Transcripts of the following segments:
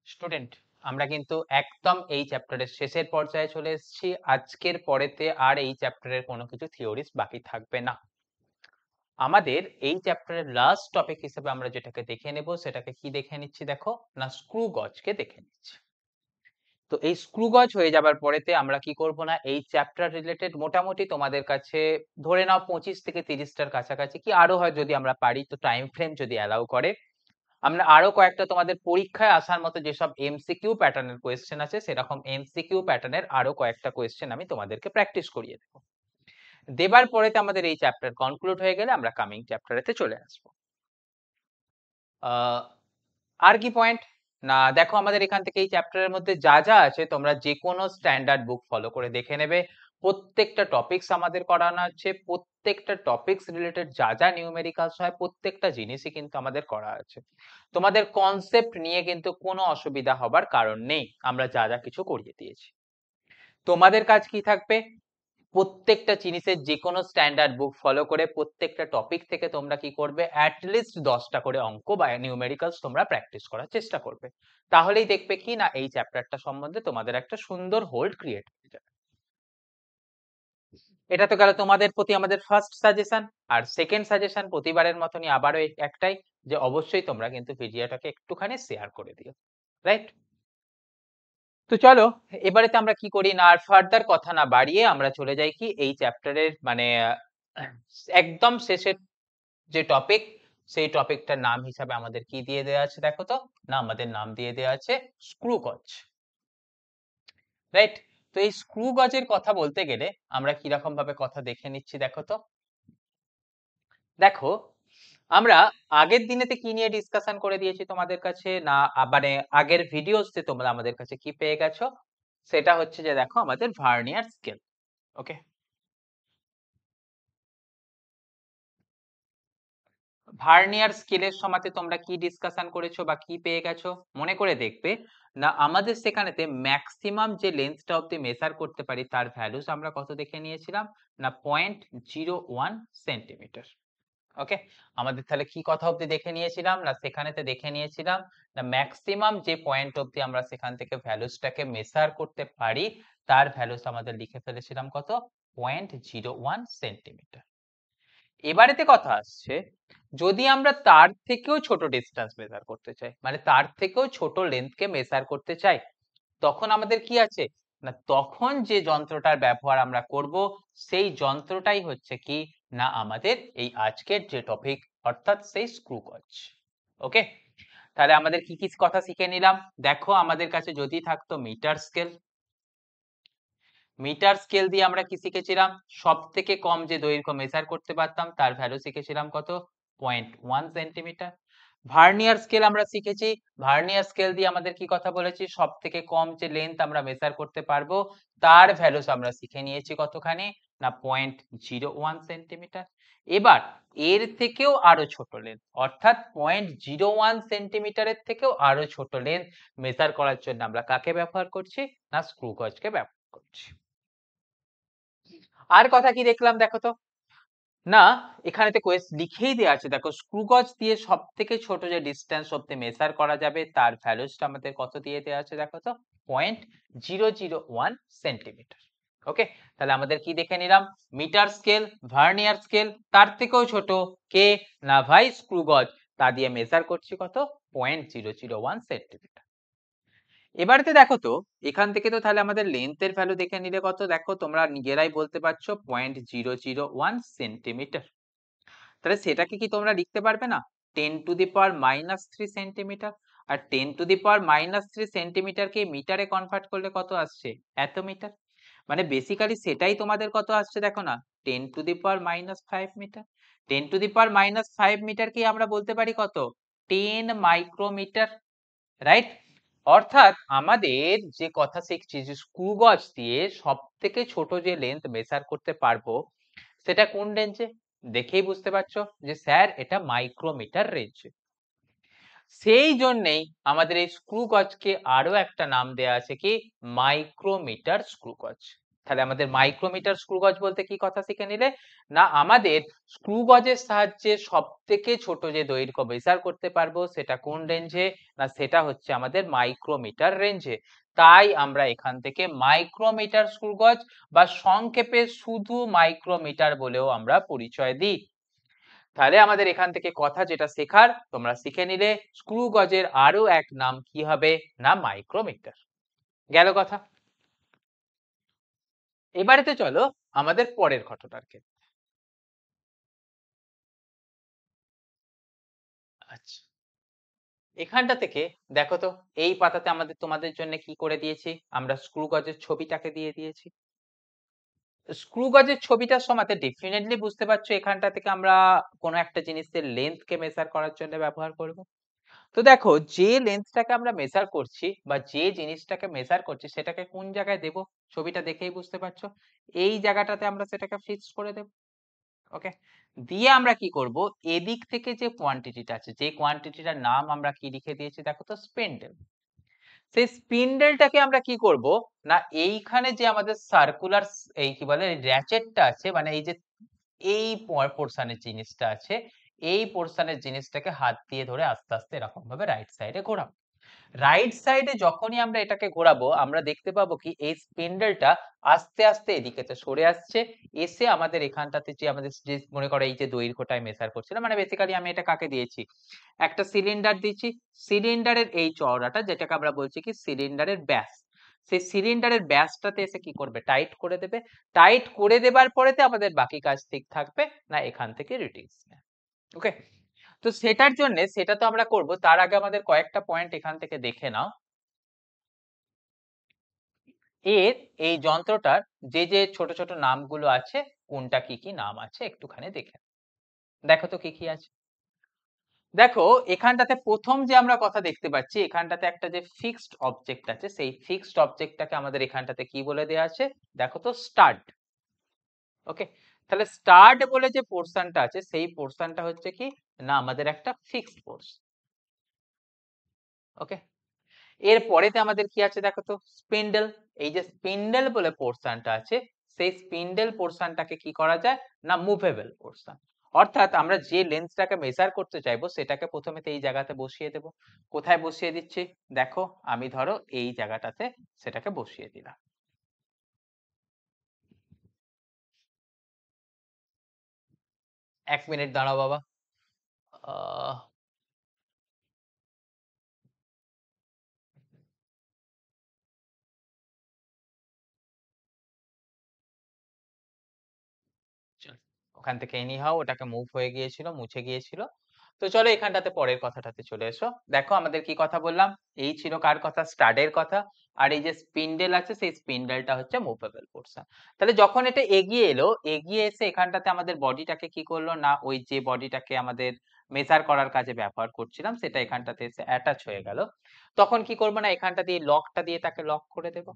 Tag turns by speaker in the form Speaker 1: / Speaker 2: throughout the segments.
Speaker 1: Student, আমরা কিন্তু একদম এই চ্যাপ্টারের শেষের পর্যায়ে চলে এসেছি। আজকের পরেতে আর এই চ্যাপ্টারের কোনো কিছু থিওরিজ বাকি থাকবে না। আমাদের এই চ্যাপ্টারের লাস্ট টপিক হিসেবে আমরা যেটাকে দেখে নেব সেটাকে কি দেখে নিচ্ছি দেখো না, স্ক্রু গজকে দেখে নিচ্ছি। তো এই স্ক্রু গজ হয়ে যাবার পরেতে আমরা কি করব না, এই চ্যাপ্টার রিলেটেড মোটামুটি তোমাদের কাছে ধরে নাও 25 থেকে 30টার কাছাকাছি, কি আরো হয় যদি আমরা পারি, তো টাইম ফ্রেম যদি অ্যালাউ করে আমরা আরো কয়েকটা তোমাদের পরীক্ষায় আসার মতো যেসব এমসিকিউ প্যাটার্নের কোয়েশ্চেন আছে সেরকম এমসিকিউ প্যাটার্নের আরো কয়েকটা কোয়েশ্চেন আমি তোমাদেরকে প্র্যাকটিস করিয়ে দেবো। দেবার পরেতে আমাদের এই চ্যাপ্টার কনক্লুড হয়ে গেলে আমরা কামিং চ্যাপ্টারেতে চলে আসবো। আর কি পয়েন্ট না, দেখো আমাদের এখান থেকে এই চ্যাপ্টারের মধ্যে যা যা আছে তোমরা যে কোনো স্ট্যান্ডার্ড বুক ফলো করে দেখে নেবে। প্রত্যেকটা টপিকস আমাদের করানো আছে, প্রত্যেকটা টপিকস রিলেটেড যা যা নিউমেরিক্যালস হয় প্রত্যেকটা জিনিসই কিন্তু আমাদের করা আছে। তোমাদের কনসেপ্ট নিয়ে কিন্তু কোনো অসুবিধা হবার কারণ নেই, আমরা যা যা কিছু করিয়ে দিয়েছি। তোমাদের কাজ কি থাকবে, প্রত্যেকটা জিনিসের যে কোনো স্ট্যান্ডার্ড বুক ফলো করে প্রত্যেকটা টপিক থেকে তোমরা কি করবে, অ্যাটলিস্ট 10টা করে অঙ্ক বা নিউমেরিক্যালস তোমরা প্র্যাকটিস করার চেষ্টা করবে। তাহলেই দেখবে কি না এই চ্যাপ্টারটা সম্বন্ধে তোমাদের একটা সুন্দর হোল্ড ক্রিয়েট হয়ে যাবে। এটা তো গেল তোমাদের প্রতি আমাদের ফার্স্ট সাজেশন। আর সেকেন্ড সাজেশন প্রতিবারের মতনই আবারও একটাই, যে অবশ্যই তোমরা কিন্তু ভিডিওটাকে একটুখানি শেয়ার করে দিও, রাইট? তো চলো এবারেতে আমরা কি করি না, আর ফার্দার কথা না বাড়িয়ে আমরা চলে যাই কি এই চ্যাপ্টারের মানে একদম শেষের যে টপিক, সেই টপিকটার নাম হিসাবে আমাদের কি দিয়ে দেওয়া আছে দেখো তো না, আমাদের নাম দিয়ে দেওয়া আছে স্ক্রু গজ, রাইট? তো এই স্ক্রু গজের কথা বলতে গেলে আমরা কিরকম ভাবে কথা দেখে নিচ্ছি দেখো তো। দেখো আমরা আগের দিনেতে কি নিয়ে ডিসকাশন করে দিয়েছি তোমাদের কাছে না, মানে আগের ভিডিওতে তোমরা আমাদের কাছে কি পেয়ে গেছো, সেটা হচ্ছে যে দেখো আমাদের ভার্নিয়ার স্কেল। ওকে, ভার্নিয়ার স্কেলের সময়তে তোমরা কি ডিসকাশন করেছো বা কি পেয়ে গেছো মনে করে দেখবে না, আমাদের সেখানেতে ম্যাক্সিমাম যে লেন্থটা অব্দি মেজার করতে পারি তার ভ্যালুস আমরা কত দেখে নিয়েছিলাম না, 0.01 সেন্টিমিটার। ওকে, আমাদের তাহলে কি কথা অব্দি দেখে নিয়েছিলাম না, সেখানেতে দেখে নিয়েছিলাম না ম্যাক্সিমাম যে পয়েন্ট অব্দি আমরা সেখান থেকে ভ্যালুসটাকে মেজার করতে পারি তার ভ্যালুস আমাদের লিখে ফেলেছিলাম কত, 0.01 সেন্টিমিটার। এবারেতে কথা আসছে, যদি আমরা তার থেকেও ছোট ডিস্টেন্স মেজার করতে চাই, মানে তার থেকেও ছোট লেন্থকে মেজার করতে চাই, তখন আমাদের কি আছে না, তখন যে যন্ত্রটার ব্যবহার আমরা করব সেই যন্ত্রটাই হচ্ছে কি না আমাদের এই আজকের যে টপিক, অর্থাৎ সেই স্ক্রু গজ। ওকে, তাহলে আমাদের কি কি কথা শিখে নিলাম দেখো, আমাদের কাছে যদি থাকতো মিটার স্কেল, মিটার স্কেল দিয়ে আমরা কি শিখেছিলাম, সব থেকে কম যে দৈর্ঘ্য মেজার করতে পারতাম তার ভ্যালু শিখেছিলাম কত, 0.1 সেন্টিমিটার। ভার্নিয়ার স্কেল আমরা শিখেছি, ভার্নিয়ার স্কেল দিয়ে আমাদের কি কথা বলেছি, সব থেকে কম যে লেন্থ আমরা মেজার করতে পারবো তার ভ্যালুস আমরা শিখে নিয়েছি কতখানি না, 0.01 সেন্টিমিটার। এবার এর থেকেও আরো ছোট লেন্থ, অর্থাৎ 0.01 সেন্টিমিটারের থেকেও আরো ছোট লেন্থ মেজার করার জন্য আমরা কাকে ব্যবহার করছি না, স্ক্রু গজকে ব্যবহার করছি। আর কথা কি দেখলাম দেখো তো না, এখানেতে লিখেই দেওয়া আছে দেখো, স্ক্রু গজ দিয়ে সব থেকে ছোট যে ডিস্টেন্স অব্দি মেজার করা যাবে তার ভ্যালুসটা আমাদের কত দিয়ে দেওয়া আছে দেখো তো, 0.001 সেন্টিমিটার। ওকে, তাহলে আমাদের কি দেখে নিলাম, মিটার স্কেল, ভার্নিয়ার স্কেল, তার থেকেও ছোট কে না ভাই স্ক্রু গজ, তা দিয়ে মেজার করছি কত, 0.001 সেন্টিমিটার। এবারেতে দেখো তো এখান থেকে তো তাহলে আমাদের লেন্থের ভ্যালু দেখে নিলে কত, দেখো তোমরা নিজেরাই বলতে পারছো 0.001 সেন্টিমিটার। তাহলে সেটাকে কি তোমরা লিখতে পারবে না 10⁻³ সেন্টিমিটার? আর 10⁻³ সেন্টিমিটারকে মিটারে কনভার্ট করলে কত আসছে, এত মিটার। মানে বেসিক্যালি সেটাই তোমাদের কত আসছে দেখো না, 10⁻⁵ মিটার। 10⁻⁵ মিটারকে আমরা বলতে পারি কত, 10 মাইক্রোমিটার, রাইট? অর্থাৎ আমাদের যে কথা শিখছি যে স্ক্রু গজ দিয়ে সব থেকে ছোট যে লেন্থ মেজার করতে পারবো সেটা কোন রেঞ্জে, দেখেই বুঝতে পারছো যে স্যার এটা মাইক্রোমিটার রেঞ্জে। সেই জন্যেই আমাদের এই স্ক্রু গজকে আরো একটা নাম দেয়া আছে কি, মাইক্রোমিটার স্ক্রু গজ। তাহলে আমাদের মাইক্রোমিটার স্ক্রু গজ বলতে কি কথা শিখে নিলে, না আমাদের স্ক্রু গজের সাহায্যে সব থেকে ছোট যে দৈর্ঘ্য মেজার করতে পারবো সেটা কোন রেঞ্জে, না সেটা হচ্ছে আমাদের মাইক্রোমিটার রেঞ্জে। তাই আমরা এখান থেকে মাইক্রোমিটার স্ক্রু গজ বা সংক্ষেপে শুধু মাইক্রোমিটার বলেও আমরা পরিচয় দিই। তাহলে আমাদের এখান থেকে কথা যেটা শেখার তোমরা শিখে নিলে, স্ক্রু গজের আরো এক নাম কি হবে, না মাইক্রোমিটার। গেল কথা। এবারেতে চলো আমাদের পরের ঘটনার ক্ষেত্রে। আচ্ছা, এখানটা থেকে দেখো তো, এই পাতাতে আমাদের তোমাদের জন্য কি করে দিয়েছি, আমরা স্ক্রু গজের ছবিটাকে দিয়ে দিয়েছি। স্ক্রু গজের ছবিটার সমাতে ডেফিনেটলি বুঝতে পারছো এখানটা থেকে আমরা কোনো একটা জিনিসের লেন্থ কে মেজার করার জন্য ব্যবহার করব। তো দেখো, যে লেন্থটাকে আমরা মেজার করছি বা যে জিনিসটাকে মেজার করছি সেটাকে কোন জায়গায় দেব, ছবিটা দেখেই বুঝতে পারছো। এই জায়গাটাতে আমরা সেটাকে ফিক্স করে দেব। ওকে, দিয়ে আমরা কি করব, এদিক থেকে যে কোয়ান্টিটিটা আছে, যে কোয়ান্টিটিটার নাম আমরা কি লিখে দিয়েছি দেখো তো, স্পিন্ডেল। সেই স্পিন্ডেলটাকে আমরা কি করব, না এইখানে যে আমাদের সার্কুলার এই কি বলে র্যাচেটটা আছে, মানে এই যে এই পোর্শনের জিনিসটা আছে, এই পোর্শনের জিনিসটাকে হাত দিয়ে ধরে আস্তে আস্তে এরকম ভাবে রাইট সাইডে ঘোরাবো। রাইট সাইডে যখনই আমরা এটাকে ঘোরাবো, আমরা দেখতে পাবো কি এই স্পিন্ডেলটা আস্তে আস্তে এদিকে সরে আসছে, এসে আমাদের এখানটাতে যে আমাদের যে মনে করো এই যে দৈর্ঘ্যটায় মেজার করছিলাম, মানে বেসিক্যালি আমি এটা কাকে দিয়েছি, একটা সিলিন্ডার দিয়েছি। সিলিন্ডারের এই চওড়াটা যেটাকে আমরা বলছি কি সিলিন্ডারের ব্যাস, সেই সিলিন্ডারের ব্যাসটাতে এসে কি করবে, টাইট করে দেবে। টাইট করে দেবার পরেতে আমাদের বাকি কাজ ঠিক থাকবে, না এখান থেকে রিডিংস নেয়। ওকে, তো সেটার জন্য সেটা তো আমরা করব, তার আগে আমাদের কয়েকটা পয়েন্ট এখান থেকে দেখে নাও। এর এই যন্ত্রটার যে যে ছোট ছোট নামগুলো আছে, কোনটা কি কি নাম আছে একটুখানি দেখে দেখো তো কি কি আছে। দেখো, এখানটাতে প্রথম যে আমরা কথা দেখতে পাচ্ছি, এখানটাতে একটা যে ফিক্সড অবজেক্ট আছে, সেই ফিক্সড অবজেক্টটাকে আমাদের এখানটাতে কি বলে দেওয়া আছে দেখো তো, স্টাড। ওকে, তাহলে স্টাড বলে যে পোর্শনটা আছে, সেই পোর্শনটা হচ্ছে কি, না আমাদের একটা ফিক্সড পোর্শন। ওকে, এর পরেতে আমাদের কি আছে দেখো তো, স্পিন্ডেল। এই যে স্পিন্ডেল বলে পোর্শনটা আছে, সেই স্পিন্ডেল পোর্শনটাকে কি করা যায়, না মুভেবল পোর্শন। অর্থাৎ আমরা যে লেন্থটাকে মেজার করতে চাইবো সেটাকে প্রথমে এই জায়গাতে বসিয়ে দেব। কোথায় বসিয়ে দিচ্ছি দেখো, আমি ধরো এই জায়গাটাতে সেটাকে বসিয়ে দিলাম। 1 মিনিট দাঁড়াও বাবা। আহ চল, ওখান থেকে এনিহাও ওটাকে মুভ হয়ে গিয়েছিল, মুছে গিয়েছিল। তো চলো এখানটাতে পরের কথাটাতে চলে এসো। দেখো আমাদের কি কথা বললাম, এই ছিল কার কথা, স্টাডের কথা। আর এই যে স্পিন্ডেল আছে, সেই স্পিন্ডেলটা হচ্ছে মুভেবল পোর্শন। তাহলে যখন এটা এগিয়ে এলো, এগিয়ে এসে এখানটাতে আমাদের বডিটাকে কি করলো, না ওই যে বডিটাকে আমাদের মেজার করার কাজে ব্যবহার করছিলাম সেটা এখানটাতে এসে অ্যাটাচ হয়ে গেল। তখন কি করবো, না এখানটা দিয়ে লকটা দিয়ে তাকে লক করে দেবো।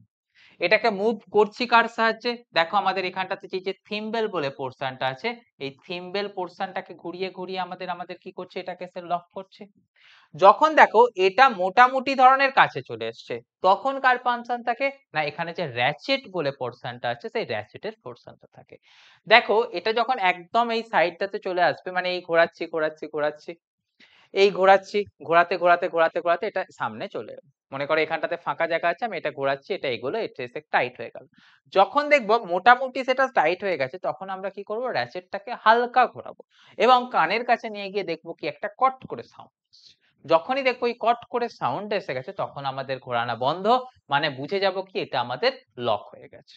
Speaker 1: এটাকে মুভ করছি কার সাহায্যে, দেখো আমাদের এখানটাতে যে থিম্বেল বলে পোর্শনটা আছে, এই থিম্বেল পোর্শনটাকে ঘুরিয়ে ঘুরিয়ে আমাদের আমাদের কি করছে, এটাকে সে লক করছে। যখন দেখো এটা মোটামুটি ধরনের কাছে চলে এসছে, তখন কার ফাংশন থাকে, না এখানে যে র্যাচেট বলে পোর্শনটা আছে, সেই র্যাচেটের পোর্শনটা থাকে। দেখো এটা যখন একদম এই সাইডটাতে চলে আসবে, মানে এই ঘোরাচ্ছি ঘোরাচ্ছি ঘোরাচ্ছি, এই ঘোরাচ্ছি, ঘোরাতে ঘোরাতে ঘোরাতে ঘোরাতে এটা সামনে চলে এলো। মনে করো এখানটাতে ফাঁকা জায়গা আছে, আমি এটা ঘোরাচ্ছি, এটা এগোলো, এটা এসে টাইট হয়ে গেল। যখন দেখবো মোটামুটি সেটা টাইট হয়ে গেছে, তখন আমরা কি করবো, র্যাচেটটাকে হালকা ঘোরাবো এবং কানের কাছে নিয়ে গিয়ে দেখবো কি একটা কট করে সাউন্ড। যখনই দেখবো এই কট করে সাউন্ড এসে গেছে, তখন আমাদের ঘোরানো বন্ধ, মানে বুঝে যাব কি এটা আমাদের লক হয়ে গেছে।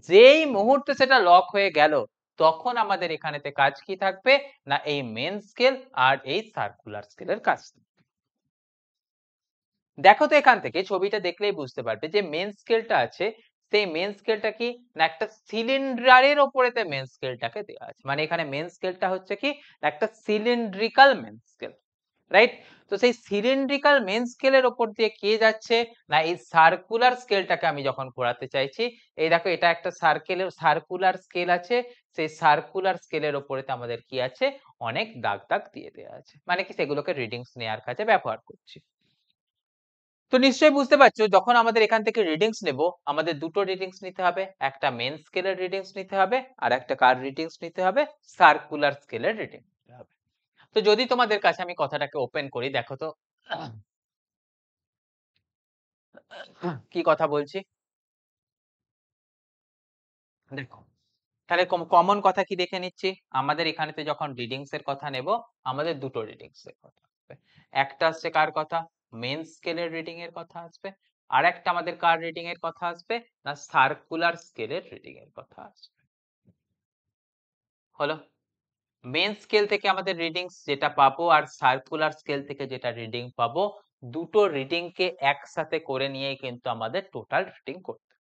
Speaker 1: যেই মুহূর্তে সেটা লক হয়ে গেল, তখন আমাদের এখানেতে কাজ কি থাকবে, না এই মেন স্কেল আর এই সার্কুলার স্কেলের কাজ। দেখো তো এখান থেকে ছবিটা দেখলেই বুঝতে পারবে যে মেন স্কেলটা আছে, সেই মেন স্কেলটা কি, না একটা সিলিন্ডারের ওপরেতে মেন স্কেলটাকে দেওয়া আছে। মানে এখানে মেন স্কেলটা হচ্ছে কি, না একটা সিলিন্ড্রিক্যাল মেন স্কেল, রাইট। তো সেই সিলিন্ড্রিক্যাল মেন স্কেলের ওপর দিয়ে কে যাচ্ছে, না এই সার্কুলার স্কেলটাকে আমি যখন ঘোরাতে চাইছি, এই দেখো এটা একটা সার্কুলার স্কেল আছে, সেই সার্কুলার স্কেলের ওপরেতে আমাদের কি আছে, অনেক দাগ দাগ দিয়ে দেওয়া আছে, মানে কি সেগুলোকে রিডিংস নেওয়ার কাজে ব্যবহার করছি। তো নিশ্চয়ই বুঝতে পারছো যখন আমাদের এখান থেকে রিডিংস নেব আমাদের দুটো রিডিংস নিতে হবে, একটা মেন স্কেলের রিডিংস নিতে হবে আর একটা কার রিডিংস নিতে হবে, সার্কুলার স্কেলের রিডিং নিতে হবে। তো যদি তোমাদের কাছে আমি কথাটাকে ওপেন করি দেখো তো কি কথা বলছি দেখো, তাহলে কমন কথা কি দেখে নিচ্ছি, আমাদের এখানেতে যখন রিডিংস এর কথা নেব আমাদের দুটো রিডিংস এর কথা আসবে, একটা আসছে কার কথা, মেন স্কেলের রিডিং এর কথা আসবে, আর একটা আমাদের কার রিডিং এর কথা আসবে না সার্কুলার স্কেলের রিডিং এর কথা আসবে। হলো, মেন স্কেল থেকে আমাদের রিডিংস যেটা পাবো আর সার্কুলার স্কেল থেকে যেটা রিডিং পাবো দুটো রিডিং কে একসাথে করে নিয়েই কিন্তু আমাদের টোটাল রিডিং করতে।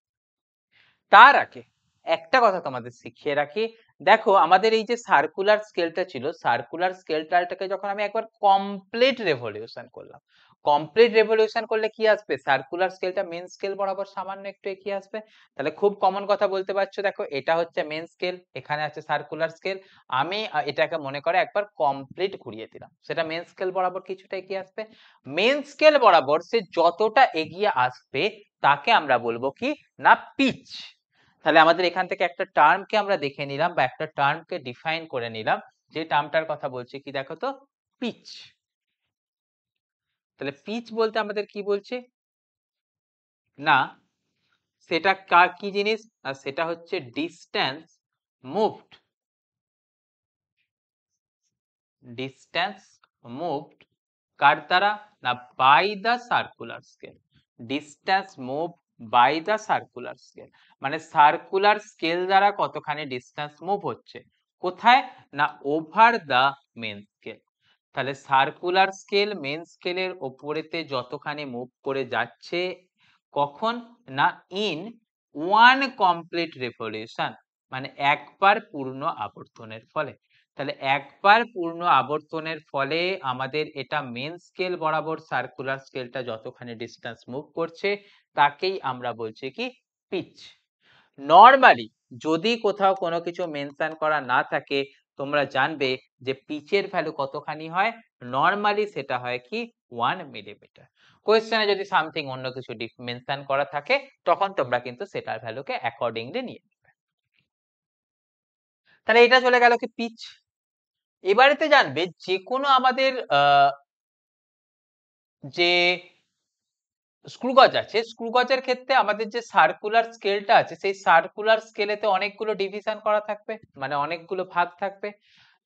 Speaker 1: তার আগে একটা কথা তোমাদের শিখিয়ে রাখি, দেখো আমাদের এই যে সার্কুলার স্কেলটা ছিল সার্কুলার স্কেলটাকে যখন আমি একবার কমপ্লিট রেভলিউশন করলাম, কমপ্লিট রেভলিউশন করলে কি আসবে, সার্কুলার স্কেলটা মেন স্কেল বরাবর সামান্য একটু এগিয়ে আসবে। তাহলে খুব কমন কথা বলতে পারছো, দেখো এটা হচ্ছে মেন স্কেল, এখানে আছে সার্কুলার স্কেল, আমি এটাকে মনে করে একবার কমপ্লিট ঘুরিয়ে দিলাম, সেটা মেন স্কেল বরাবর কিছুটা এগিয়ে আসবে। মেন স্কেল বরাবর সে যতটা এগিয়ে আসবে তাকে আমরা বলবো কি না পিচ। তাহলে আমাদের এখান থেকে একটা টার্মকে আমরা দেখে নিলাম বা একটা টার্মকে ডিফাইন করে নিলাম, যে টার্মটার কথা বলছি কি দেখো তো, পিচ। তাহলে পিচ বলতে আমাদের কি বলছে না, সেটা কি জিনিস, আর সেটা হচ্ছে ডিস্টেন্স মুভড, ডিস্টেন্স মুভড কার দ্বারা না by the circular scale, distance move by the circular scale, মানে সার্কুলার স্কেল দ্বারা কতখানি ডিস্টেন্স মুভ হচ্ছে, কোথায় না ওভার দা মেন স্কেল। তাহলে সার্কুলার স্কেল মেন স্কেলের ওপরেতে যতখানি মুভ করে যাচ্ছে, কখন না ইন ওয়ান কমপ্লিট রেভলিউশন, মানে একবার পূর্ণ আবর্তনের ফলে। তাহলে একবার পূর্ণ আবর্তনের ফলে আমাদের এটা মেন স্কেল বরাবর সার্কুলার স্কেলটা যতখানি ডিস্টেন্স মুভ করছে তাকেই আমরা বলছি কি পিচ। নরমালি যদি কোথাও কোনো কিছু মেনশন করা না থাকে তোমরা জানবে যে পিচের ভ্যালু কতখানি হয়, নরমালি সেটা হয় কি 1 মিলিমিটার। কোয়েশ্চেনে যদি সামথিং অন্য কিছু মেনশন করা থাকে তখন তোমরা কিন্তু সেটার ভ্যালুকে অ্যাকর্ডিংলি নিয়ে নেবে। তাহলে এটা চলে গেল কি পিচ। এবারেতে জানবে যে কোনো আমাদের যে স্ক্রু গজ আছে, স্ক্রু গজের ক্ষেত্রে আমাদের যে সার্কুলার স্কেলটা আছে সেই সার্কুলার স্কেলেতে অনেকগুলো ডিভিশন করা থাকবে, মানে অনেকগুলো ভাগ থাকবে।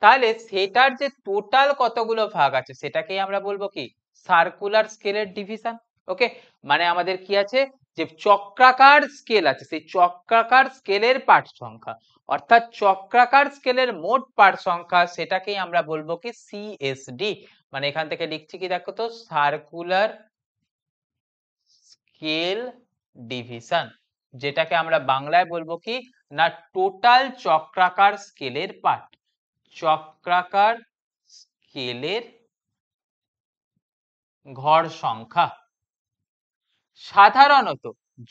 Speaker 1: তাহলে সেটার যে টোটাল কতগুলো ভাগ আছে সেটাকেই আমরা বলবো কি সার্কুলার স্কেলের ডিভিশন। ওকে, মানে আমাদের কি আছে যে চক্রাকার স্কেল আছে, সেই চক্রাকার স্কেলের পার্ট সংখ্যা, অর্থাৎ চক্রাকার স্কেলের মোট পার্ট সংখ্যা সেটাকেই আমরা বলবো কি সিএসডি। মানে এখান থেকে লিখছি কি দেখো তো, সার্কুলার স্কেল ডিভিশন, যেটাকে আমরা বাংলায় বলবো কি না টোটাল চক্রাকার স্কেলের পার্ট, চক্রাকার স্কেলের ঘর সংখ্যা। সাধারণত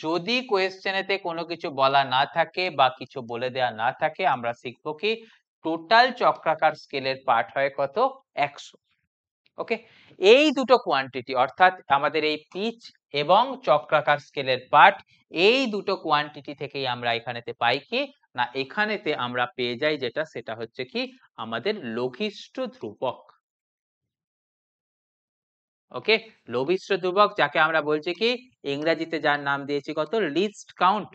Speaker 1: যদি কোয়েশ্চেনেতে কোনো কিছু বলা না থাকে বা কিছু বলে দেয়া না থাকে আমরা শিখবো কি টোটাল চক্রাকার স্কেলের পার্ট হয় কত, 100। ওকে, এই দুটো কোয়ান্টিটি অর্থাৎ আমাদের এই পিচ এবং চক্রাকার স্কেলের পার্ট, এই দুটো কোয়ান্টিটি থেকেই আমরা এখানেতে পাই কি না এখানেতে আমরা পেয়ে যাই যেটা সেটা হচ্ছে কি আমাদের লঘিষ্ঠ ধ্রুবক। ওকে, লঘিষ্ঠ ধ্রুবক যাকে আমরা বলছি কি ইংরেজিতে যার নাম দিয়েছি কত লিস্ট কাউন্ট,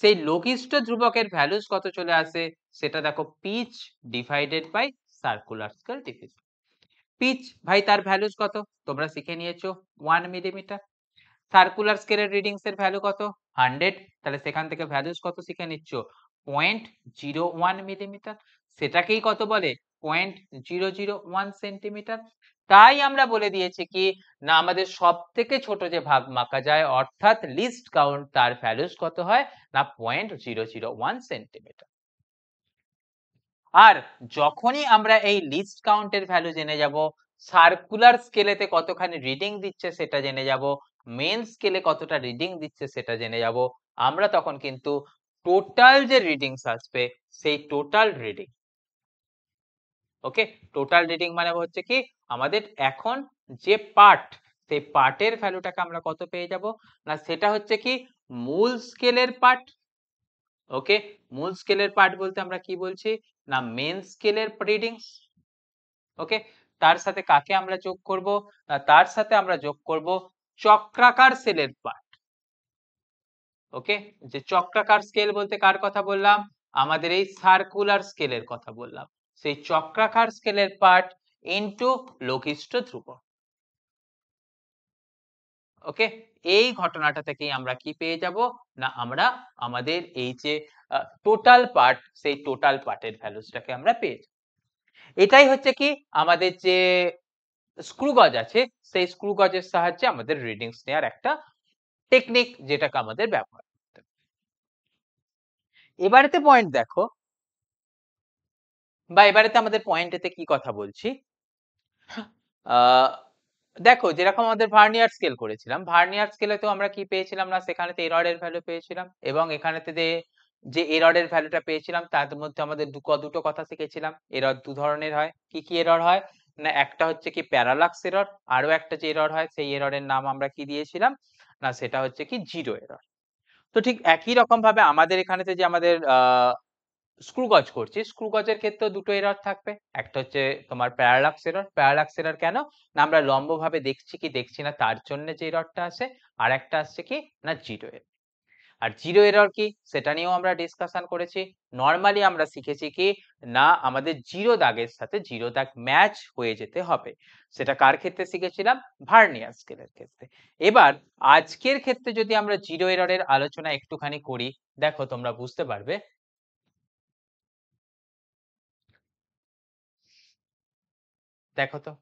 Speaker 1: সেই লঘিষ্ঠ ধ্রুবকের ভ্যালুস কত চলে আসে সেটা দেখো pitch divided by circular scale division. Pitch ভাই তার ভ্যালুস কত তোমরা শিখে নিয়েছো 1 মিলিমিটার, সার্কুলার স্কেলের রিডিংস এর ভ্যালু কত 100, তাহলে সেখান থেকে ভ্যালুস কত শিখে নিচ্ছ 0.01 মিলিমিটার, সেটাকেই কত বলে 0.001 সেন্টিমিটার। তাই আমরা বলে দিয়েছি কি না আমাদের সব থেকে ছোট যে ভাগ মাপা যায় অর্থাৎ লিস্ট কাউন্ট তার ভ্যালুস কত হয় না 0.001 সেন্টিমিটার। আর যখনই আমরা এই লিস্ট কাউন্টের ভ্যালু জেনে যাব, সার্কুলার স্কেলেতে কতখানি রিডিং দিচ্ছে সেটা জেনে যাব, মেন স্কেলে কতটা রিডিং দিচ্ছে সেটা জেনে যাব, আমরা তখন কিন্তু টোটাল যে রিডিংস আসবে সেই total reading, okay total reading মানে হচ্ছে কি আমাদের এখন যে পার্ট সেই পার্টের ভ্যালুটাকে আমরা কত পেয়ে যাব? না সেটা হচ্ছে কি মূল স্কেলের পার্ট। ওকে, মূল স্কেলের পার্ট বলতে আমরা কি বলছি? না মেইন স্কেলের রিডিংস। ওকে, তার সাথে কাকে আমরা যোগ করব? না তার সাথে আমরা যোগ করব চক্রাকার সেলের পার্ট। ওকে, যে চক্রাকার স্কেল বলতে কার কথা বললাম? আমাদের এই সার্কুলার স্কেলের কথা বললাম। সেই চক্রাকার স্কেলের পার্ট ইনটু লঘিষ্ঠ ধ্রুবক। ওকে, এই ঘটনাটা থেকেই আমরা কি পেয়ে যাব? না আমরা আমাদের এই যে টোটাল পার্ট, সেই টোটাল পার্টের ভ্যালুসটাকে আমরা পেয়ে যাব। এটাই হচ্ছে কি আমাদের যে স্ক্রু গজ আছে, সেই স্ক্রু গজের সাহায্যে আমাদের রিডিংস নেওয়ার একটা টেকনিক, যেটাকে আমাদের ব্যবহার করতে হবে। এবারেতে পয়েন্ট দেখো, বা এবারেতে আমাদের পয়েন্টেতে কি কথা বলছি। আহ দেখো যেরকম আমাদের ভার্নিয়ার স্কেল করেছিলাম, ভার্নিয়ার স্কেলেতেও আমরা কি পেয়েছিলাম? না সেখানেতে এররের ভ্যালু পেয়েছিলাম, এবং এখানেতে যে এররের ভ্যালুটা পেয়েছিলাম তার মধ্যে আমাদের দুটো কথা শিখেছিলাম। এরর দু ধরনের হয়। কি কি এরর হয়? না একটা হচ্ছে কি প্যারালাক্স এরর, আরো একটা যে এরর হয় সেই এররের নাম আমরা কি দিয়েছিলাম? না সেটা হচ্ছে কি জিরো এরর। তো ঠিক একই রকম ভাবে আমাদের এখানেতে যে আমাদের স্ক্রু গজ করছি, স্ক্রু গজের ক্ষেত্রেও দুটো এরর থাকবে। একটা হচ্ছে তোমার প্যারালাক্স এরর। প্যারালাক্স এরর কেন? না আমরা লম্বভাবে দেখছি কি দেখছি না তার জন্য যে এররটা আসে। আর একটা আসছে কি না জিরো এরর। আর জিরো এরর কি সেটা নিয়েও আমরা ডিসকাশন করেছি। নরমালি আমরা শিখেছি কি না আমাদের জিরো দাগের সাথে জিরো দাগ ম্যাচ হয়ে যেতে হবে। সেটা কার ক্ষেত্রে শিখেছিলাম? ভার্নিয়ার স্কেলের ক্ষেত্রে। এবার আজকের ক্ষেত্রে যদি আমরা জিরো এররের আলোচনা একটুখানি করি, দেখো তোমরা বুঝতে পারবে। দেখো তো,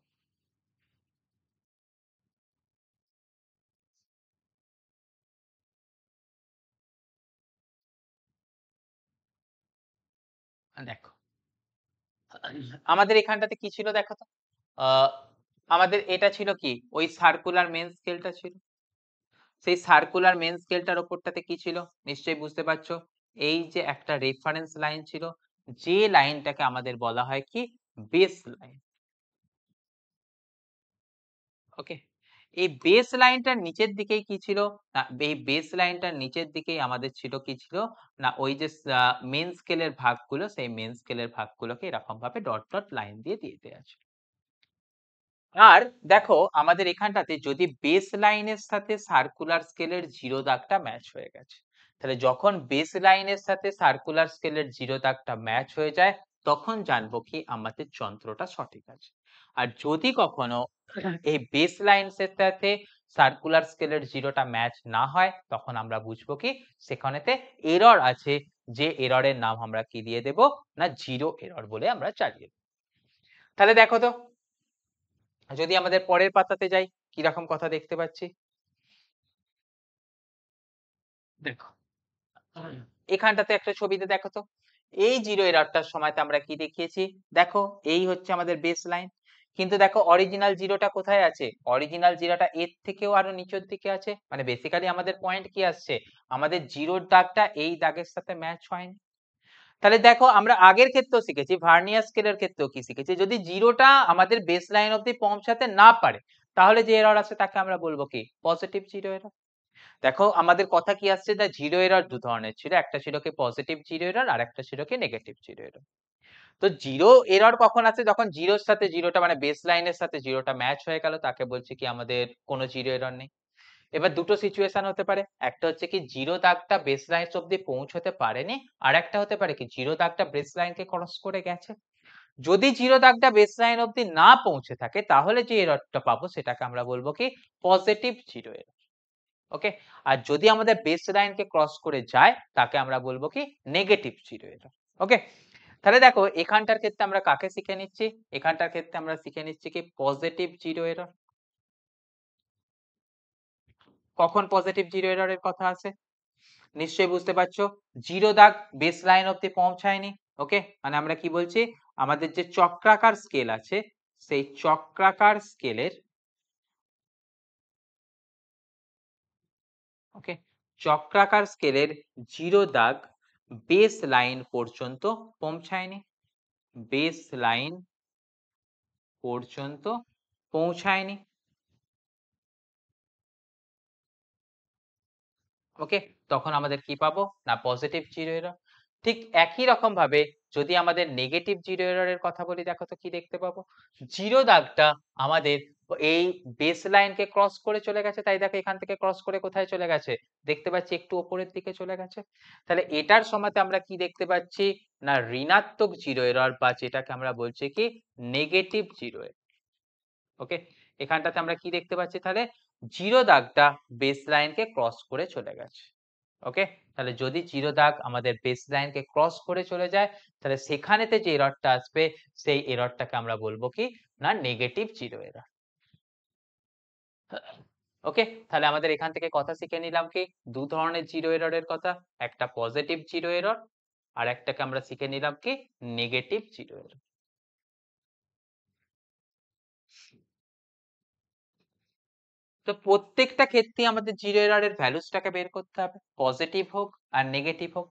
Speaker 1: দেখো আমাদের এখানটাতে কি ছিল দেখো তো। আহ, আমাদের এটা ছিল কি ওই সার্কুলার মেন স্কেলটা ছিল। সেই সার্কুলার মেন স্কেলটার ওপরটাতে কি ছিল? নিশ্চয়ই বুঝতে পারছো, এই যে একটা রেফারেন্স লাইন ছিল, যে লাইনটাকে আমাদের বলা হয় কি বেস লাইন। ওকে, এই বেস লাইনটার নিচের দিকেই কি ছিল? না এই বেস লাইনটার নিচের দিকেই আমাদের ছিল কি ছিল? না ওই যে মেন স্কেলের ভাগগুলো, সেই মেন স্কেলের ভাগগুলোকে এরকম ভাবে ডট ডট লাইন দিয়ে দিয়ে দেওয়া আছে। আর দেখো আমাদের এখানটাতে যদি বেস লাইনের সাথে সার্কুলার স্কেলের জিরো দাগটা ম্যাচ হয়ে গেছে, তাহলে যখন বেস লাইনের সাথে সার্কুলার স্কেলের জিরো দাগটা ম্যাচ হয়ে যায়, তখন জানবো কি আমাদের যন্ত্রটা সঠিক আছে। আর যদি কখনো এই বেস লাইনের সাথে সার্কুলার স্কেলের জিরোটা ম্যাচ না হয়, তখন আমরা বুঝবো কি সেখানেতে এরর আছে, যে এররের নাম আমরা কি দিয়ে দেব? না জিরো এরর বলে আমরা চালিয়ে দেব। তাহলে দেখো তো, যদি আমাদের পরের পাতাতে যাই, কিরকম কথা দেখতে পাচ্ছি। দেখো এখানটাতে একটা ছবিতে দেখো তো, এই জিরো এররটার সময়তে আমরা কি দেখিয়েছি? দেখো এই হচ্ছে আমাদের বেস লাইন, কিন্তু দেখো অরিজিনাল জিরোটা কোথায় আছে? অরিজিনাল জিরোটা এর থেকেও আরো নিচের দিকে আছে। মানে বেসিক্যালি আমাদের পয়েন্ট কি আসছে? আমাদের জিরোর দাগটা এই দাগের সাথে ম্যাচ হয়নি। তাহলে দেখো আমরা আগের ক্ষেত্রেও শিখেছি, ভার্নিয়ার স্কেলের ক্ষেত্রেও কি শিখেছি, যদি জিরোটা আমাদের বেস লাইন অব্দি পৌঁছাতে না পারে, তাহলে যে এরর আছে তাকে আমরা বলবো কি পজিটিভ জিরো এরর। দেখো আমাদের কথা কি আসছে, না জিরো এরর দু ধরনের ছিল, একটা ছিল কি পজিটিভ জিরো এরর, আর একটা ছিল কি নেগেটিভ জিরো এরর। তো জিরো এরর কখন আছে? যখন জিরোর সাথে জিরোটা মানে বেস লাইনের সাথে জিরোটা ম্যাচ হয়ে গেল, তাকে বলছি কি আমাদের কোনো জিরো এরর নেই। এবার দুটো সিচুয়েশন হতে পারে, একটা হচ্ছে কি জিরো দাগটা বেস লাইন অব্দি পৌঁছতে পারেনি, আর একটা হতে পারে কি জিরো দাগটা বেস লাইনকে ক্রস করে গেছে। যদি জিরো দাগটা বেস লাইন অব্দি না পৌঁছে থাকে, তাহলে যে এররটা পাবো সেটাকে আমরা বলবো কি পজিটিভ জিরো এরর। ওকে, আর যদি আমাদের বেস লাইনকে ক্রস করে যায়, তাকে আমরা বলবো কি নেগেটিভ জিরো এরর। ওকে, তাহলে দেখো এখানটার ক্ষেত্রে আমরা কাকে শিখে নিচ্ছি? এখানটার ক্ষেত্রে আমরা শিখে নিচ্ছি কি পজিটিভ জিরো এরর। কখন পজিটিভ জিরো এররের কথা আছে? নিশ্চয়ই বুঝতে পারছো, জিরো দাগ বেস লাইন অব্দি পৌঁছায়নি। ওকে, মানে আমরা কি বলছি, আমাদের যে চক্রাকার স্কেল আছে, সেই চক্রাকার স্কেলের, ওকে, চক্রাকার স্কেলের জিরো দাগ বেস লাইন পর্যন্ত পৌঁছায়নি, বেস লাইন পর্যন্ত পৌঁছায়নি। ওকে, তখন আমাদের কি পাবো না পজিটিভ জিরো এরর। ঠিক একই রকম ভাবে যদি আমাদের নেগেটিভ জিরো এরর এর কথা বলি, দেখো তো কি দেখতে পাবো। জিরো দাগটা আমাদের এই বেস লাইনকে ক্রস করে চলে গেছে, তাই দেখো এখান থেকে ক্রস করে কোথায় চলে গেছে, দেখতে পাচ্ছি একটু ওপরের দিকে চলে গেছে। তাহলে এটার সময়তে আমরা কি দেখতে পাচ্ছি না ঋণাত্মক জিরো এরর, বা যেটাকে আমরা বলছি কি নেগেটিভ জিরো এরর। ওকে, এখানটাতে আমরা কি দেখতে পাচ্ছি তাহলে জিরো দাগটা বেস লাইনকে ক্রস করে চলে গেছে। ওকে, তাহলে যদি জিরো দাগ আমাদের বেস লাইনকে ক্রস করে চলে যায়, তাহলে সেখানেতে যে এররটা আসবে সেই এররটাকে আমরা বলবো কি না নেগেটিভ জিরো এরর। ওকে, তাহলে আমাদের এখান থেকে কথা শিখে নিলাম কি দু ধরনের জিরো এররের কথা, একটা পজিটিভ জিরো এরর আর একটাকে আমরা শিখে নিলাম কি নেগেটিভ জিরো এরর। তো প্রত্যেকটা ক্ষেত্রে আমাদের জিরো এররের ভ্যালুসটাকে বের করতে হবে, পজিটিভ হোক আর নেগেটিভ হোক।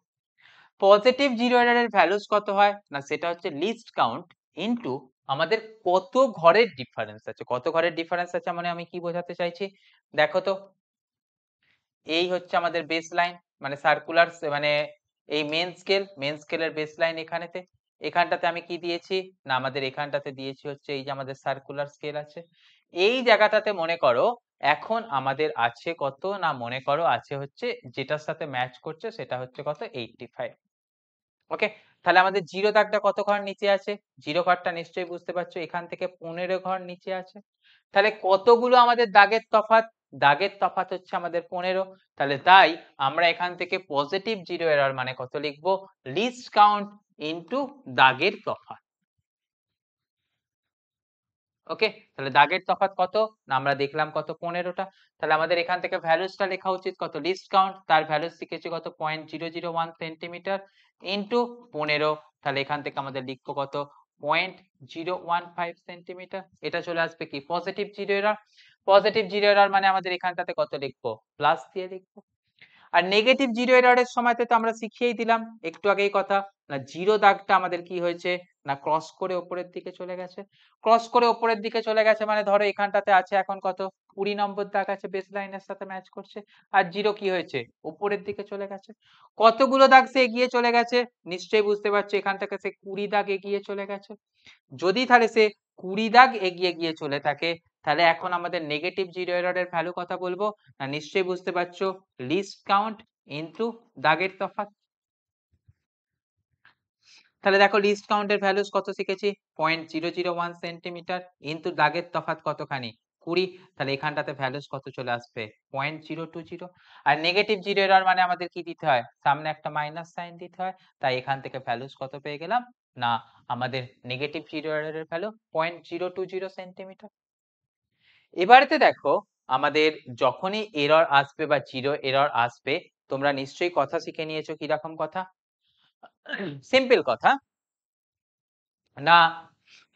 Speaker 1: পজিটিভ জিরো এররের ভ্যালুস কত হয় না সেটা হচ্ছে লিস্ট কাউন্ট ইনটু আমাদের কত ঘরের ডিফারেন্স আছে। কত ঘরের ডিফারেন্স আছে মানে আমি কি বোঝাতে চাইছি, দেখো তো এই হচ্ছে আমাদের বেস লাইন, মানে সার্কুলার, মানে এই মেন স্কেলের বেস লাইন এখানেতে। এখানটাতে আমি কি দিয়েছি না আমাদের এখানটাতে দিয়েছি হচ্ছে এই যে আমাদের সার্কুলার স্কেল আছে। এই জায়গাটাতে মনে করো এখন আমাদের আছে কত না মনে করো আছে হচ্ছে যেটার সাথে ম্যাচ করছে সেটা হচ্ছে কত 85। ওকে, তাহলে আমাদের জিরো দাগটা কত ঘর নিচে আছে, জিরো ঘরটা নিশ্চয়ই বুঝতে পারছো এখান থেকে 15 ঘর নিচে আছে। তাহলে কতগুলো আমাদের দাগের তফাৎ, দাগের তফাৎ হচ্ছে আমাদের 15। তাহলে তাই আমরা এখান থেকে পজিটিভ জিরো এরর মানে কত লিখবো, লিস্ট কাউন্ট ইনটু দাগের তফাৎ। ওকে, তাহলে দাগের তফাৎ কত না আমরা দেখলাম কত 15টা। তাহলে আমাদের এখান থেকে ভ্যালুসটা লেখা উচিত কত, লিস্ট কাউন্ট তার ভ্যালুস শিখেছি কত 0.001 সেন্টিমিটার ইনটু 15। তাহলে এখান থেকে আমাদের লিখবো কত 0.015 সেন্টিমিটার। এটা চলে আসবে কি positive zero error. Positive zero error মানে আমাদের এখানটাতে কত লিখবো, প্লাস দিয়ে লিখবো। আর নেগেটিভ জিরো এররের সময়তে তো আমরা শিখিয়েই দিলাম একটু আগেই কথা, না জিরো দাগটা আমাদের কি হয়েছে না ক্রস করে উপরের দিকে চলে গেছে। ক্রস করে উপরের দিকে চলে গেছে মানে ধরো এখানটাতে আছে এখন কত 20 নম্বর দাগ আছে, বেস লাইনের সাথে ম্যাচ করছে। আর জিরো কি হয়েছে উপরের দিকে চলে গেছে। কতগুলো দাগ সে এগিয়ে চলে গেছে নিশ্চয়ই বুঝতে পারছো, এখান থেকে সে 20 দাগ এগিয়ে চলে গেছে। যদি তাহলে সে 20 দাগ এগিয়ে গিয়ে চলে থাকে, তাহলে এখন আমাদের নেগেটিভ জিরো এররের ভ্যালু কথা বলবো না নিশ্চয়ই বুঝতে পারছো, লিস্ট কাউন্ট ইনটু দাগের তফাৎ। তাহলে দেখো লিস্ট কাউন্টের ভ্যালুস কত শিখেছি 0.001 সেন্টিমিটার ইনটু দাগের তফাৎ কতখানি 20। তাহলে এখানটাতে ভ্যালুস কত চলে আসবে 0.020। আর নেগেটিভ জিরো এরর মানে আমাদের কি দিতে হয়, সামনে একটা মাইনাস সাইন দিতে হয়। তাই এখান থেকে ভ্যালুস কত পেয়ে গেলাম না আমাদের নেগেটিভ জিরো এররের ভ্যালু 0.020 সেন্টিমিটার। এবারেতে দেখো আমাদের যখনই এরর আসবে বা জিরো এরর আসবে, তোমরা নিশ্চয়ই কথা শিখে নিয়েছো কিরকম কথা, সিম্পল কথা না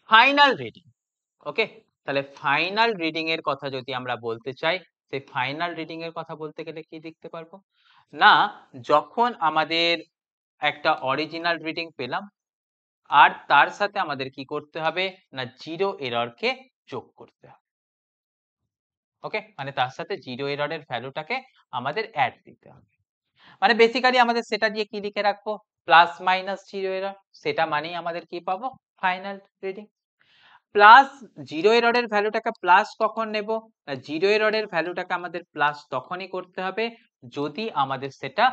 Speaker 1: ফাইনাল রিডিং। ওকে, তাহলে ফাইনাল রিডিং এর কথা যদি আমরা বলতে চাই, সেই ফাইনাল রিডিং এর কথা বলতে গেলে কি দেখতে পারবো না যখন আমাদের একটা অরিজিনাল রিডিং পেলাম আর তার সাথে আমাদের কি করতে হবে না জিরো এররকে যোগ করতে হবে। ওকে, মানে তার সাথে জিরো এররের ভ্যালুটাকে আমাদের অ্যাড দিতে হবে। মানে বেসিক্যালি আমাদের সেটা দিয়ে কি লিখে রাখবো, প্লাস মাইনাস জিরো এরর, সেটা মানেই আমাদের কি পাবো ফাইনাল রিডিং। প্লাস জিরো এররের ভ্যালুটাকে প্লাস কখন নেব, জিরো এররের ভ্যালুটাকে আমাদের প্লাস তখনই করতে হবে যদি আমাদের সেটা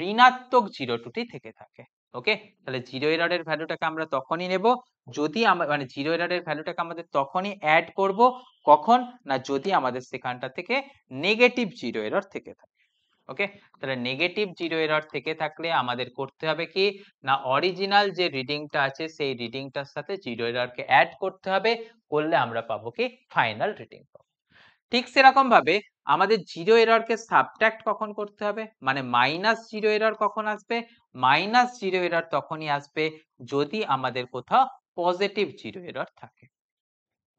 Speaker 1: ঋণাত্মক জিরো ত্রুটি থেকে থাকে। ওকে, তাহলে জিরো এররের ভ্যালুটাকে আমরা তখনই নেব যদি মানে জিরো এররের ভ্যালুটাকে আমাদের তখনই অ্যাড করব কখন না যদি আমাদের সেখানটা থেকে নেগেটিভ জিরো এরর থেকে থাকে। ওকে, তাহলে নেগেটিভ জিরো এরর থেকে থাকলে আমাদের করতে হবে কি না অরিজিনাল যে রিডিংটা আছে সেই রিডিংটার সাথে জিরো এররকে অ্যাড করতে হবে, করলে আমরা পাবো কি ফাইনাল রিডিং পাবো। ঠিক সেরকম ভাবে আমাদের জিরো এররকে সাবট্রাক্ট কখন করতে হবে, মানে মাইনাস জিরো এরর কখন আসবে, মাইনাস জিরো এরর তখনই আসবে যদি আমাদের কোথাও পজিটিভ জিরো এরর থাকে।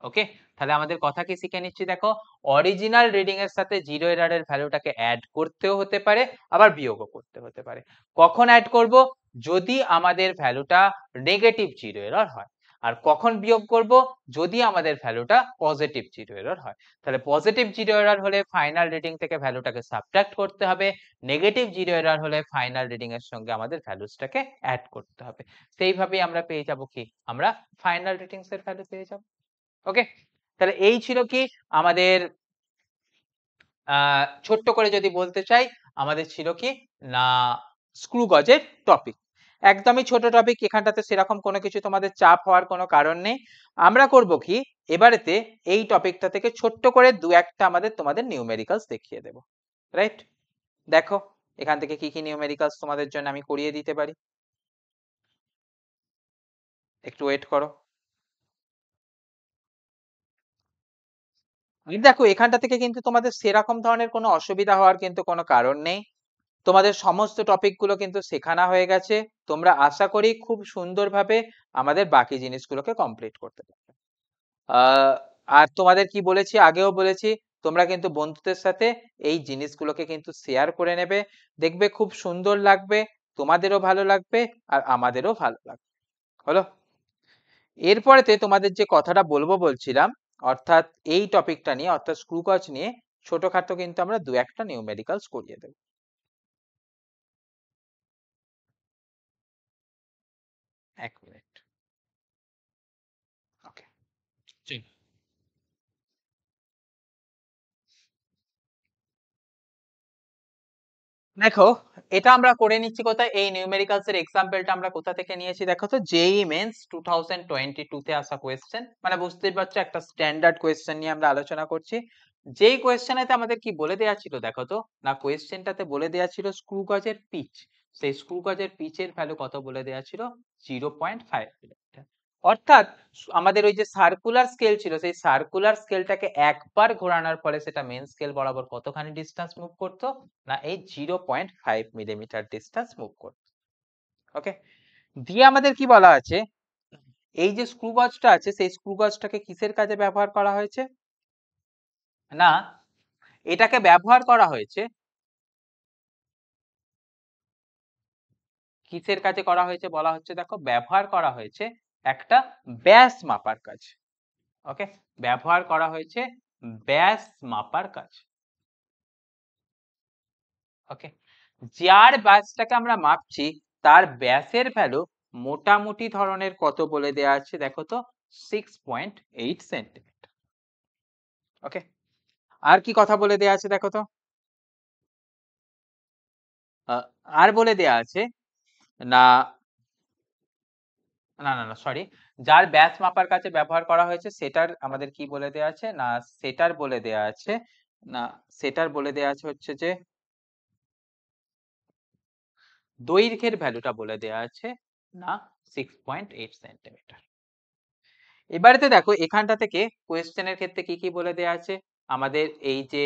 Speaker 1: ওকে, তাহলে আমাদের কথা কি শিখে নিচ্ছি দেখো, অরিজিনাল রিডিং এর সাথে জিরো এররের ভ্যালুটাকে অ্যাড করতেও হতে পারে আবার বিয়োগও করতে হতে পারে। কখন অ্যাড করব, যদি আমাদের ভ্যালুটা নেগেটিভ জিরো এরর হয়। আর কখন বিয়োগ করব, যদি আমাদের ভ্যালুটা পজিটিভ জিরো এরর হয়। তাহলে পজিটিভ জিরো এরর হলে ফাইনাল রিডিং থেকে ভ্যালুটাকে সাবট্রাক্ট করতে হবে, নেগেটিভ জিরো এরর হলে ফাইনাল রিডিং এর সঙ্গে আমাদের ভ্যালুসটাকে অ্যাড করতে হবে। সেইভাবেই আমরা পেয়ে যাব কি, আমরা ফাইনাল রিডিংস এর ভ্যালু পেয়ে যাব। ওকে, তাহলে এই ছিল কি আমাদের ছোট্ট করে যদি বলতে চাই, আমাদের ছিল কি না স্ক্রু গজের টপিক। একদমই ছোট টপিক, এখানটাতে সেরকম কোনো কিছু তোমাদের চাপ হওয়ার কোনো কারণ নেই। আমরা করব কি, এবারেতে এই টপিকটা থেকে ছোট্ট করে দু একটা তোমাদের নিউমেরিক্যালস দেখিয়ে দেব। রাইট, দেখো এখান থেকে কি কি নিউমেরিক্যালস তোমাদের জন্য আমি করিয়ে দিতে পারি। একটু ওয়েট করো। দেখো এখানটা থেকে কিন্তু তোমাদের সেরকম ধরনের কোনো অসুবিধা হওয়ার কিন্তু কোনো কারণ নেই। তোমাদের সমস্ত টপিক গুলো কিন্তু শেখানো হয়ে গেছে। তোমরা আশা করি খুব সুন্দরভাবে আমাদের বাকি জিনিসগুলোকে কমপ্লিট করতে পারবে। আর তোমাদের কি বলেছি, আগেও বলেছি, তোমরা কিন্তু বন্ধুদের সাথে এই জিনিসগুলোকে কিন্তু শেয়ার করে নেবে। দেখবে খুব সুন্দর লাগবে, তোমাদেরও ভালো লাগবে আর আমাদেরও ভালো লাগবে। হলো, এরপরেতে তোমাদের যে কথাটা বলবো বলছিলাম, অর্থাৎ এই টপিকটা নিয়ে, অর্থাৎ স্ক্রু গজ নিয়ে ছোটখাটো কিন্তু আমরা দু একটা নিউমেরিক্যালস করিয়ে দেবো। এক মিনিট। ওকে, দেখো এটা আমরা করে নিচ্ছি কোথায়, এই নিউমেরিক্যালস এর এক্সাম্পলটা আমরা কোথা থেকে নিয়েছি দেখো তো, জেই মেন্স 2022 তে আসা কোয়েশ্চেন, মানে বুঝতেই পারছো একটা স্ট্যান্ডার্ড কোয়েশ্চেন নিয়ে আমরা আলোচনা করছি। যেই কোয়েশ্চেনেতে আমাদের কি বলে দেওয়া ছিল দেখো তো, না কোয়েশ্চেনটাতে বলে দেওয়া ছিল স্ক্রু গজের পিচ, সেই স্ক্রু গজের পিচের ভ্যালু কত বলে দেওয়া ছিল, 0.5 মিলিমিটার। অর্থাৎ আমাদের ওই যে সার্কুলার স্কেল ছিল, সেই সার্কুলার স্কেলটাকে একবার ঘোরানোর ফলে সেটা মেন স্কেল বরাবর কতখানি ডিস্টেন্স মুভ করতো, না এই 0.5 মিলিমিটার ডিস্টেন্স মুভ করতো। ওকে, দিয়ে আমাদের কি বলা আছে, এই যে স্ক্রু গজটা আছে সেই স্ক্রু গজটাকে কিসের কাজে ব্যবহার করা হয়েছে, না এটাকে ব্যবহার করা হয়েছে কিসের কাজে করা হয়েছে বলা হচ্ছে, দেখো ব্যবহার করা হয়েছে একটা ব্যাস মাপার কাজ। ওকে, ব্যবহার করা হয়েছে ব্যাস মাপার কাজ। ওকে, যার ব্যাসটাকে আমরা মাপছি তার ব্যাসের ভ্যালু মোটামুটি ধরনের কত বলে দেওয়া আছে দেখো তো, 6.8 সেন্টিমিটার। ওকে, আর কি কথা বলে দেওয়া আছে দেখো তো, আর বলে দেওয়া আছে না না না না সরি, যার ব্যাস মাপার কাছে ব্যবহার করা হয়েছে সেটার আমাদের কি বলে দেওয়া আছে, না সেটার বলে দেওয়া আছে, না সেটার বলে দেওয়া আছে হচ্ছে যে দৈর্ঘ্যের ভ্যালুটা বলে দেওয়া আছে না 6.8 সেন্টিমিটার। এবারেতে দেখো এখানটা থেকে কোয়েশ্চেনের ক্ষেত্রে কি কি বলে দেওয়া আছে, আমাদের এই যে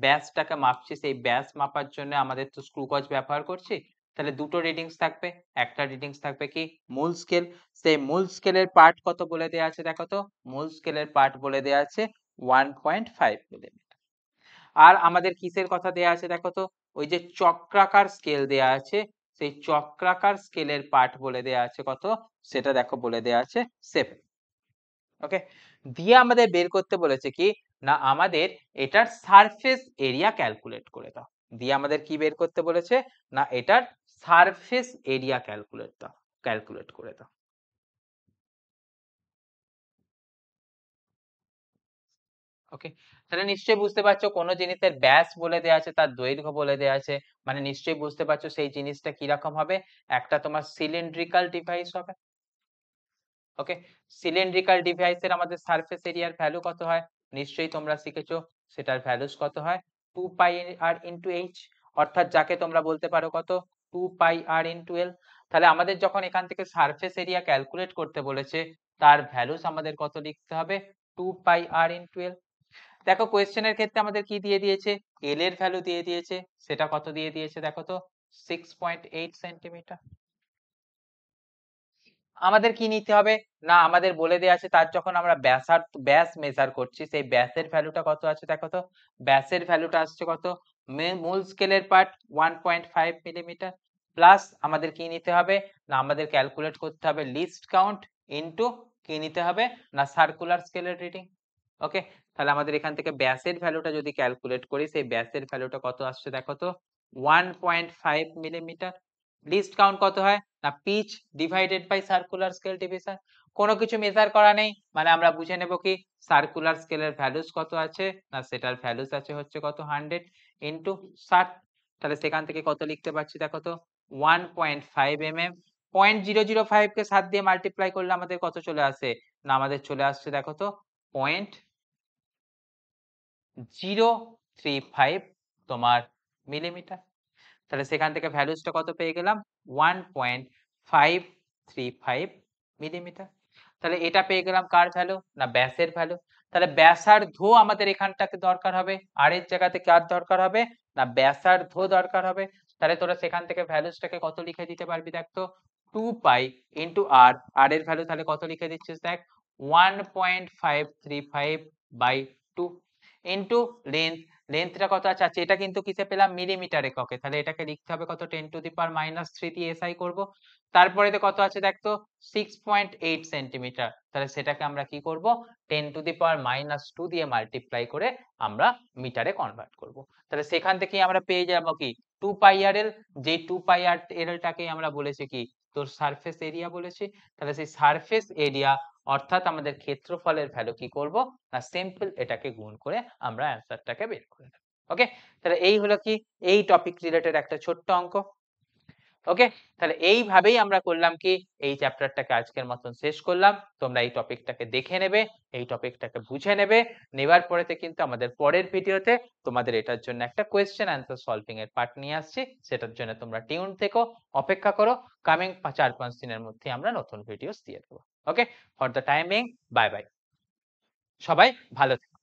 Speaker 1: ব্যাসটাকে মাপছি সেই ব্যাস মাপার জন্য আমাদের তো স্ক্রু গজ ব্যবহার করছি, তাহলে দুটো রিডিংস থাকবে, একটা রিডিংস থাকবে কি মূল স্কেল, সেই মূল স্কেলের পার্ট কত বলে দেওয়া আছে দেখো তো, মূল স্কেলের পার্ট বলে দেওয়া আছে 1.5 মিলিমিটার। আর আমাদের কিসের কথা দেওয়া আছে দেখো তো, ওই যে চক্রাকার স্কেল দেওয়া আছে, সেই চক্রাকার স্কেলের পার্ট বলে দেওয়া আছে কত, সেটা দেখো বলে দেওয়া আছে 7। ওকে, দিয়ে আমাদের বের করতে বলেছে কি, না আমাদের এটার সারফেস এরিয়া ক্যালকুলেট করে দাও। দিয়ে আমাদের কি বের করতে বলেছে, না এটার সারফেস এরিয়া ক্যালকুলেট করে দাও। ওকে, তাহলে নিশ্চয়ই বুঝতে পারছো কোন জিনিসের ব্যাস বলে দেওয়া আছে তার দৈর্ঘ্য বলে দেওয়া আছে, মানে নিশ্চয়ই বুঝতে পারছো সেই জিনিসটা কিরকম হবে, একটা তোমার সিলিন্ড্রিক্যাল ডিভাইস হবে। ওকে, সিলিন্ড্রিক্যাল ডিভাইসের আমাদের সারফেস এরিয়ার ভ্যালু কত হয়, নিশ্চয়ই তোমরা শিখেছো, সেটার ভ্যালুস কত হয় 2 পাই আর ইনটু এইচ, অর্থাৎ যাকে তোমরা বলতে পারো কত 2 পাই আর ইনটু এল। তাহলে আমাদের যখন এখান থেকে সারফেস এরিয়া ক্যালকুলেট করতে বলেছে তার ভ্যালুস আমাদের কত লিখতে হবে, 2 পাই আর ইনটু এল। দেখো কোয়েশ্চেনের ক্ষেত্রে আমাদের কি দিয়ে দিয়েছে, এল এর ভ্যালু দিয়ে দিয়েছে, সেটা কত দিয়ে দিয়েছে দেখো তো 6.8 সেন্টিমিটার। আমাদের কি নিতে হবে, না আমাদের বলে দেওয়া আছে তার যখন আমরা ব্যাস মেজার করছি সেই ব্যাসের ভ্যালুটা কত আছে দেখো তো, ব্যাসের ভ্যালুটা আসছে কত, মূল স্কেলের পার্ট 1.5 মিলিমিটার, প্লাস আমাদের কি নিতে হবে, না আমাদের ক্যালকুলেট করতে হবে লিস্ট কাউন্ট ইনটু কি নিতে হবে না সার্কুলার স্কেলের রিডিং। ওকে, তাহলে আমাদের এখান থেকে ব্যাসের ভ্যালুটা যদি ক্যালকুলেট করি, সেই ব্যাসের ভ্যালুটা কত আসছে দেখো তো 1.5 মিলিমিটার। লিস্ট কাউন্ট কত হয় না pitch divided by circular scale division. কোনো কিছু মেজার করা নেই, মানে আমরা বুঝে নেব কি সার্কুলার স্কেলের ভ্যালুস কত আছে না সেটার ভ্যালুস আছে হচ্ছে কত 100 ইন্টু 60। তাহলে সেখান থেকে কত লিখতে পারছি দেখো তো 1.5 mm। 0.005 কে 7 দিয়ে মাল্টিপ্লাই করলে আমাদের কত চলে আসে না আমাদের চলে আসছে দেখো তো 0.035 তোমার মিলিমিটার। তাহলে সেখান থেকে ভ্যালুসটা কত পেয়ে গেলাম 1.535 মিলিমিটার। তাহলে এটা পেয়ে গেলাম কার ভ্যালু না ব্যাসের ভ্যালু। তাহলে ব্যাসার্ধ আমাদের এখানটাকে দরকার হবে, আর এর জায়গাতে কার দরকার হবে না ব্যাসার্ধ দরকার হবে। তাহলে তোরা সেখান থেকে ভ্যালুসটাকে কত লিখে দিতে পারবি দেখ তো 2 পাই ইন্টু আর, আর এর ভ্যালু তাহলে কত লিখে দিচ্ছিস দেখ 1.535 বাই 2 ইন্টু লেন্থ। লেন্থটা কত আছে আচ্ছা এটা কিন্তু কিসে পেলাম মিলিমিটার এককে, তাহলে এটাকে লিখতে হবে কত 10⁻³ দিয়ে এসআই করব। তারপরে তো কত আছে দেখ তো 6.8 সেন্টিমিটার, তাহলে সেটাকে আমরা কি করব 10⁻² দিয়ে মাল্টিপ্লাই করে আমরা মিটারে কনভার্ট করব। তাহলে সেখান থেকে আমরা পেয়ে যাব কি 2πrl, যে 2πrl-টাকে আমরা বলেছি কি তোর সারফেস এরিয়া বলেছি। তাহলে সেই সারফেস এরিয়া অর্থাৎ আমাদের ক্ষেত্রফলের ভ্যালু কি করব না সিম্পল এটাকে গুণ করে আমরা অ্যান্সারটাকে বের করে নেব। ওকে, তাহলে এই হলো কি এই টপিক রিলেটেড একটা ছোট্ট অঙ্ক। ওকে, তাহলে এইভাবেই আমরা করলাম কি এই চ্যাপ্টারটাকে আজকের মতন শেষ করলাম। তোমরা এই টপিকটাকে দেখে নেবে, এই টপিকটাকে বুঝে নেবে, নেবার পরেতে কিন্তু আমাদের পরের ভিডিওতে তোমাদের এটার জন্য একটা কোয়েশ্চেন অ্যান্সার সলভিং এর পার্ট নিয়ে আসছি, সেটার জন্য তোমরা টিউন থেকো, অপেক্ষা করো। কামিং 4-5 দিনের মধ্যে আমরা নতুন ভিডিওস দিয়ে দেবো। Okay, for the timing bye bye, সবাই ভালো থেকো।